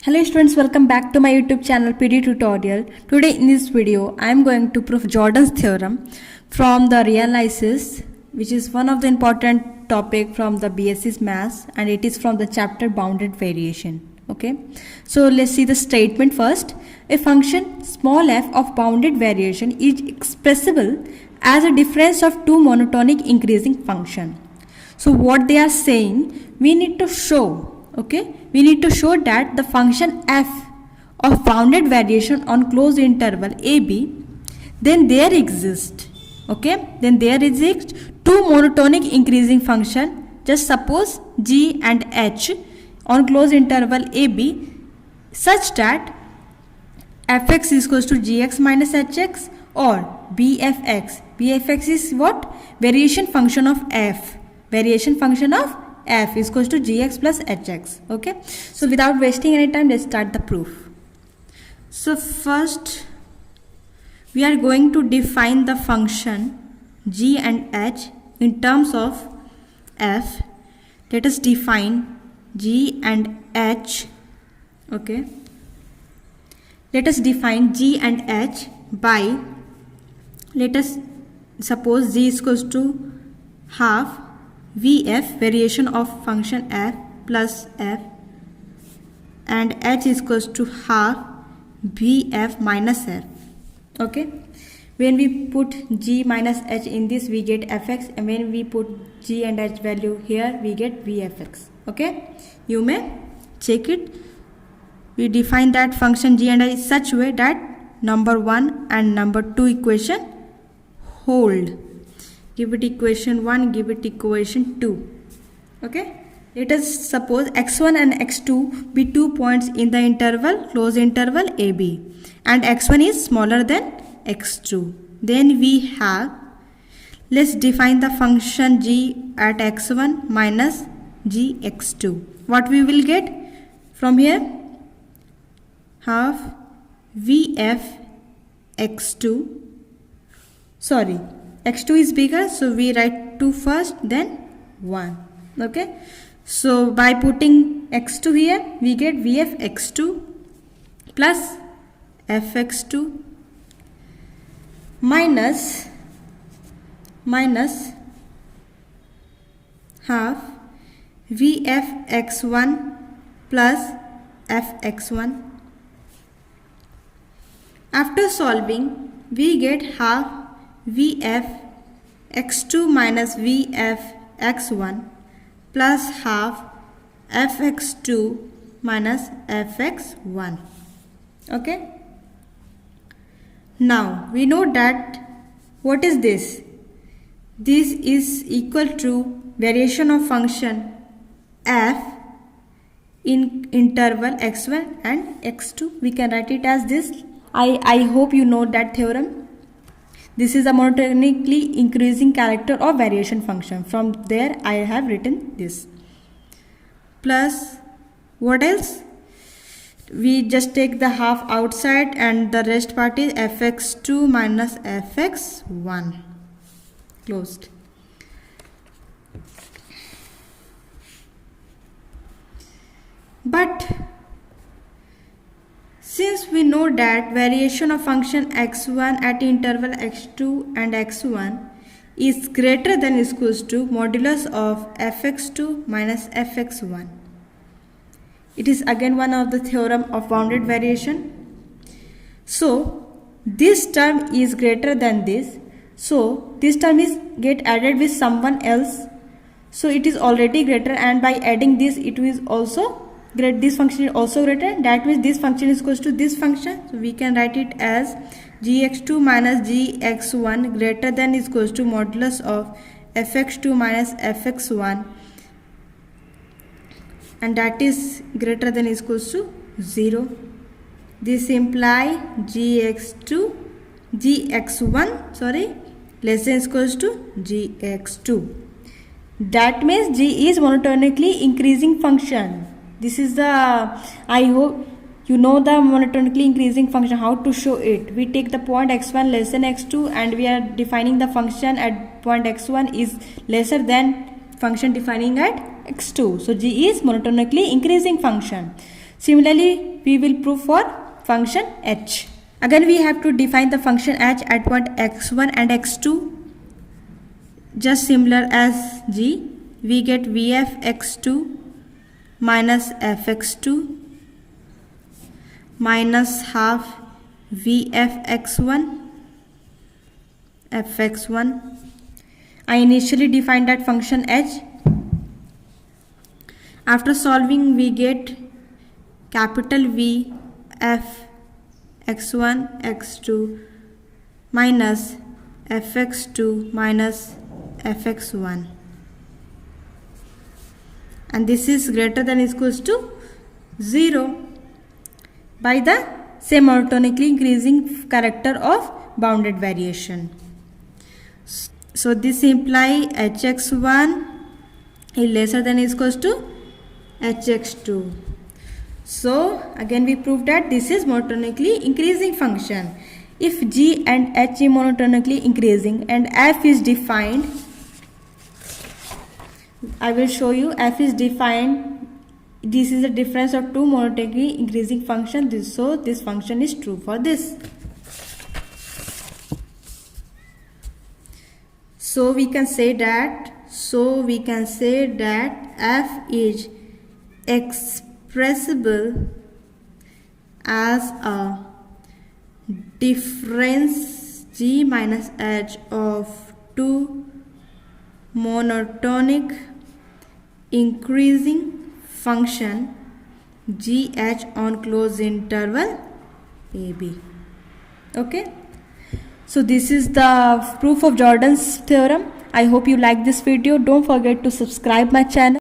Hello students, welcome back to my YouTube channel PD Tutorial. Today in this video, I am going to prove Jordan's theorem from the realisis, which is one of the important topic from the BSc Maths, and it is from the chapter bounded variation. Okay, so let's see the statement first. A function small f of bounded variation is expressible as a difference of two monotonic increasing function. So what they are saying, we need to show. Okay, we need to show that the function f of bounded variation on closed interval AB, then there exist two monotonic increasing function. Just suppose g and h on closed interval AB such that fx is equals to gx minus hx or bfx. Bfx is what? Variation function of f. Variation function of f is equals to gx plus hx. Okay, so without wasting any time, let's start the proof. So first we are going to define the function g and h in terms of f. Let us define g and h. Okay, let us define g and h by, let us suppose g is equals to half vf, variation of function f plus f, and h is equals to half bf minus f. Okay, when we put g minus h in this, we get fx, and when we put g and h value here, we get vfx. Okay, you may check it. We define that function g and h such way that number 1 and number 2 equation hold. Give it equation 1, give it equation 2. Okay, let us suppose x1 and x2 be 2 points in the interval, closed interval AB, and x1 is smaller than x2. Then we have, let's define the function g at x1 minus g x2. What we will get from here? Half vf x2, sorry, x2 is bigger, so we write 2 first, then 1. Okay, so by putting x2 here, we get vf x2 plus fx2 minus half vf x1 plus fx1. After solving, we get half vf x2 minus vf x1 plus half fx2 minus fx1. Okay, now we know that what is this? This is equal to variation of function f in interval x1 and x2. We can write it as this. I hope you know that theorem. This is a monotonically increasing character of variation function. From there I have written this. Plus, what else? We just take the half outside and the rest part is fx2 minus fx1. Closed. But since we know that variation of function x1 at interval x2 and x1 is greater than is equals to modulus of fx2 minus fx1. It is again one of the theorem of bounded variation. So this term is greater than this. So this term is get added with someone else. So it is already greater, and by adding this, it is also great. This function is also greater. That means this function is equals to this function. So we can write it as gx2 minus gx1 greater than is equals to modulus of fx2 minus fx1, and that is greater than is equals to 0. This imply gx1 less than is equals to gx2. That means g is monotonically increasing function. This is the, I hope you know the monotonically increasing function, how to show it. We take the point x1 less than x2 and we are defining the function at point x1 is lesser than function defining at x2. So g is monotonically increasing function. Similarly, we will prove for function h. Again we have to define the function h at point x1 and x2. Just similar as g, we get vf x2 minus fx2 minus half vf x1 fx1. I initially defined that function h. After solving we get capital V f x1 x2 minus fx2 minus fx1, and this is greater than or equals to 0 by the same monotonically increasing character of bounded variation. So this implies hx1 is lesser than or equals to hx2. So again we proved that this is monotonically increasing function. If g and h is monotonically increasing and f is defined, I will show you f is defined. This is the difference of two monotonically increasing functions. So this function is true for this. So we can say that f is expressible as a difference g minus h of two monotonic increasing function gh on closed interval ab. Okay, so this is the proof of Jordan's theorem. I hope you like this video. Don't forget to subscribe my channel.